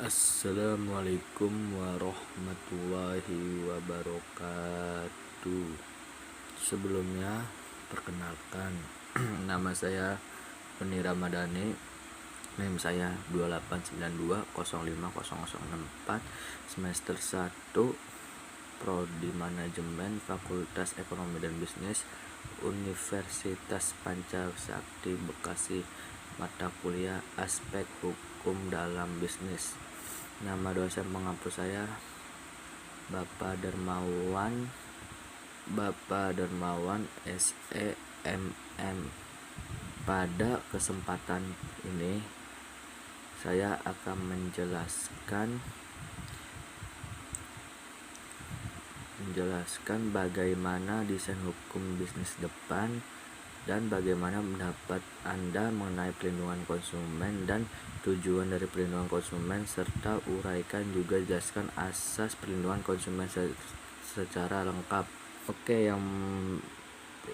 Assalamualaikum warahmatullahi wabarakatuh. Sebelumnya, perkenalkan, nama saya Feni Ramadhani. NIM saya 2892050064, semester 1, Prodi Manajemen, Fakultas Ekonomi dan Bisnis, Universitas Pancasakti Bekasi. Mata kuliah Aspek Hukum dalam Bisnis. Nama dosen pengampu saya Bapak Dermawan SEMM. Pada kesempatan ini saya akan menjelaskan bagaimana desain hukum bisnis depan dan bagaimana pendapat Anda mengenai pelindungan konsumen dan tujuan dari pelindungan konsumen, serta uraikan juga jelaskan asas perlindungan konsumen secara lengkap. Oke, yang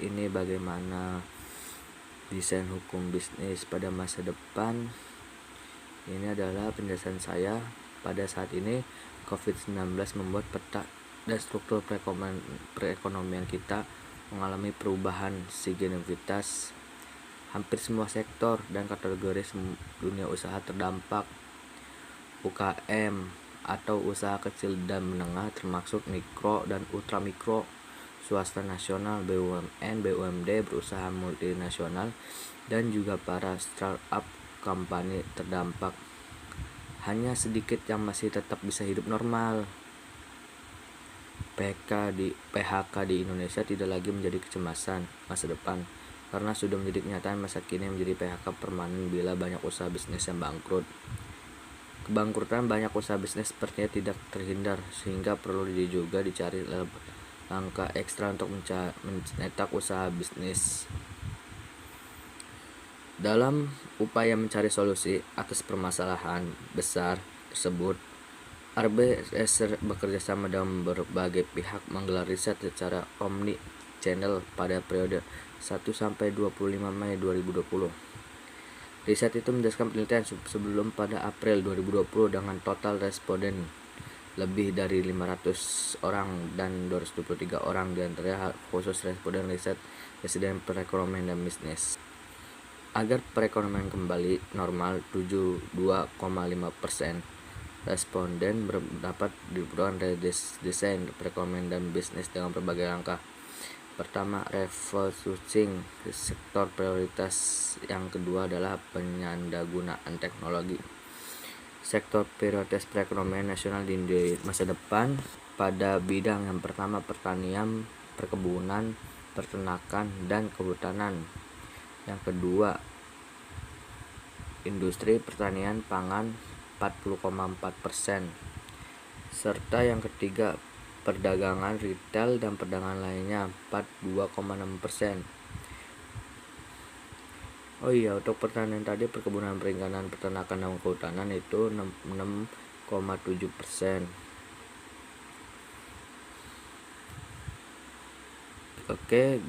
ini bagaimana desain hukum bisnis pada masa depan. Ini adalah penjelasan saya. Pada saat ini COVID-19 membuat peta dan struktur perekonomian kita mengalami perubahan signifikan. Hampir semua sektor dan kategori dunia usaha terdampak. UKM atau usaha kecil dan menengah termasuk mikro dan ultra mikro, swasta nasional, BUMN, BUMD, berusaha multinasional, dan juga para startup company terdampak. Hanya sedikit yang masih tetap bisa hidup normal. PHK di Indonesia tidak lagi menjadi kecemasan masa depan, karena sudah menjadi kenyataan masa kini menjadi PHK permanen bila banyak usaha bisnis yang bangkrut. Kebangkrutan banyak usaha bisnis sepertinya tidak terhindar, sehingga perlu juga dicari langkah ekstra untuk mencetak usaha bisnis. Dalam upaya mencari solusi atas permasalahan besar tersebut, RBS bekerja sama dengan berbagai pihak menggelar riset secara omni-channel pada periode 1-25 Mei 2020. Riset itu menjelaskan penelitian sebelum pada April 2020 dengan total responden lebih dari 500 orang dan 223 orang diantaranya khusus responden riset residen perekonomian dan bisnis. Agar perekonomian kembali normal, 72,5% responden berpendapat diperlukan redesain perekonomian dan bisnis dengan berbagai langkah. Pertama, refocusing sektor prioritas. Yang kedua adalah penyandalgunaan teknologi. Sektor prioritas perekonomian nasional di masa depan pada bidang yang pertama pertanian, perkebunan, peternakan, dan kehutanan. Yang kedua, industri pertanian pangan 40,4%, serta yang ketiga perdagangan retail dan perdagangan lainnya 42,6%. Untuk pertanian tadi, perkebunan, perikanan, peternakan, dan kehutanan itu 6,7%.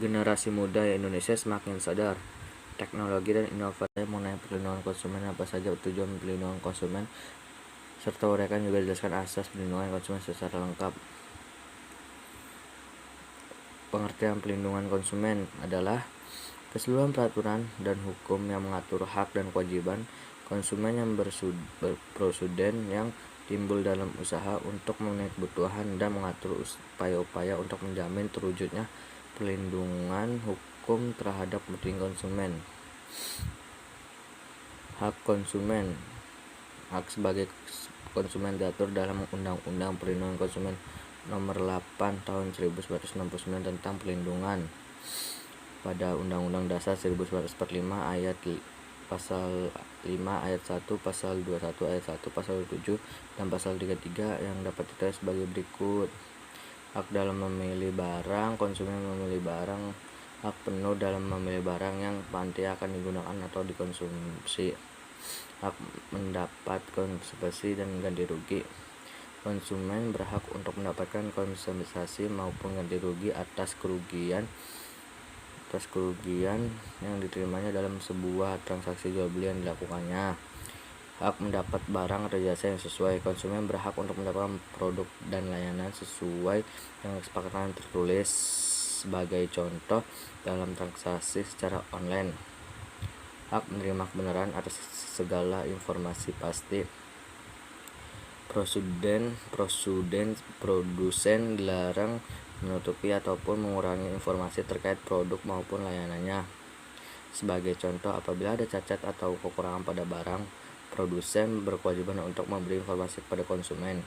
Generasi muda Indonesia semakin sadar teknologi dan inovasi mengenai perlindungan konsumen. Apa saja tujuan perlindungan konsumen, serta uraikan juga dijelaskan asas perlindungan konsumen secara lengkap. Pengertian perlindungan konsumen adalah keseluruhan peraturan dan hukum yang mengatur hak dan kewajiban konsumen yang berprosedur yang timbul dalam usaha untuk memenuhi kebutuhan dan mengatur upaya-upaya untuk menjamin terwujudnya perlindungan hukum terhadap kepentingan konsumen. Hak konsumen. Hak sebagai konsumen diatur dalam Undang-Undang Perlindungan Konsumen Nomor 8 Tahun 1969 tentang perlindungan. Pada Undang-Undang Dasar 1945 ayat pasal 5 ayat 1, pasal 21 ayat 1, pasal 7 dan pasal 33 yang dapat ditulis sebagai berikut. Hak dalam memilih barang. Konsumen memilih barang. Hak penuh dalam memilih barang yang nanti akan digunakan atau dikonsumsi. Hak mendapat kompensasi dan ganti rugi. Konsumen berhak untuk mendapatkan kompensasi maupun ganti rugi atas kerugian yang diterimanya dalam sebuah transaksi jual beli yang dilakukannya. hak mendapat barang atau jasa yang sesuai. Konsumen berhak untuk mendapatkan produk dan layanan sesuai dengan kesepakatan tertulis. Sebagai contoh, dalam transaksi secara online, hak menerima kebenaran atas segala informasi pasti. Produsen dilarang menutupi ataupun mengurangi informasi terkait produk maupun layanannya. Sebagai contoh, apabila ada cacat atau kekurangan pada barang, produsen berkewajiban untuk memberi informasi kepada konsumen.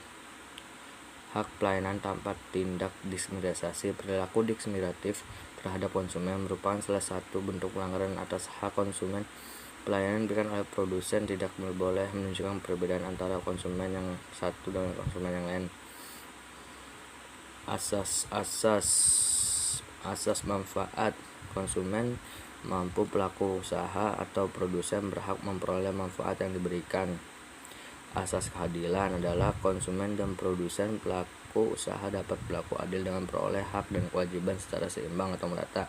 Hak pelayanan tanpa tindak diskriminasi. Perilaku diskriminatif terhadap konsumen merupakan salah satu bentuk pelanggaran atas hak konsumen. Pelayanan diberikan oleh produsen tidak boleh menunjukkan perbedaan antara konsumen yang satu dengan konsumen yang lain. Asas manfaat. Konsumen mampu, pelaku usaha atau produsen berhak memperoleh manfaat yang diberikan. Asas keadilan adalah konsumen dan produsen, pelaku usaha dapat berlaku adil dengan peroleh hak dan kewajiban secara seimbang atau merata.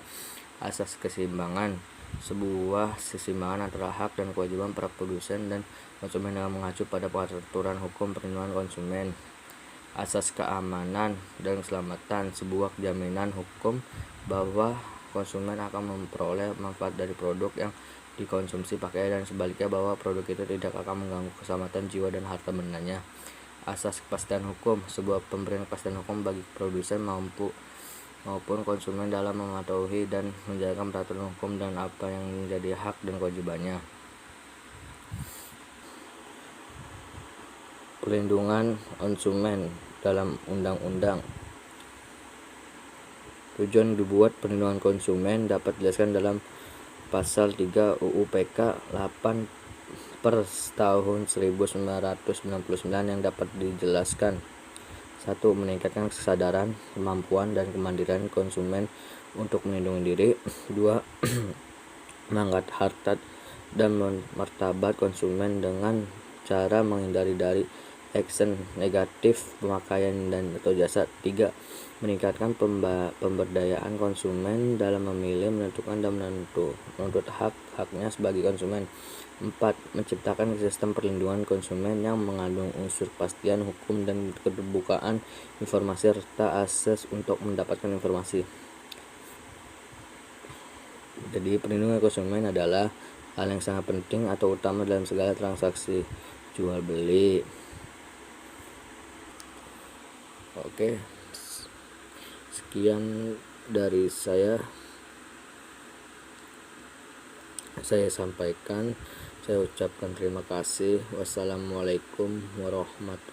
Asas keseimbangan. Sebuah keseimbangan antara hak dan kewajiban para produsen dan konsumen dengan mengacu pada peraturan hukum perlindungan konsumen. Asas keamanan dan keselamatan. Sebuah jaminan hukum bahwa konsumen akan memperoleh manfaat dari produk yang dikonsumsi pakai, dan sebaliknya bahwa produk itu tidak akan mengganggu keselamatan jiwa dan harta bendanya. Asas kepastian hukum. Sebuah pemberian kepastian hukum bagi produsen maupun konsumen dalam mematuhi dan menjalankan peraturan hukum dan apa yang menjadi hak dan kewajibannya. Perlindungan konsumen dalam undang-undang. Tujuan dibuat perlindungan konsumen dapat dijelaskan dalam Pasal 3 UU PK 8/tahun 1999 yang dapat dijelaskan. 1. Meningkatkan kesadaran, kemampuan, dan kemandirian konsumen untuk melindungi diri. 2. Mengangkat harkat dan martabat konsumen dengan cara menghindari dari action negatif pemakaian dan atau jasa. 3. Meningkatkan pemberdayaan konsumen dalam memilih, menentukan, dan menuntut hak-haknya sebagai konsumen. 4. Menciptakan sistem perlindungan konsumen yang mengandung unsur kepastian hukum dan keterbukaan informasi serta akses untuk mendapatkan informasi. Jadi perlindungan konsumen adalah hal yang sangat penting atau utama dalam segala transaksi jual beli. Oke, sekian dari saya sampaikan. Saya ucapkan terima kasih. Wassalamualaikum warahmatullahi wabarakatuh.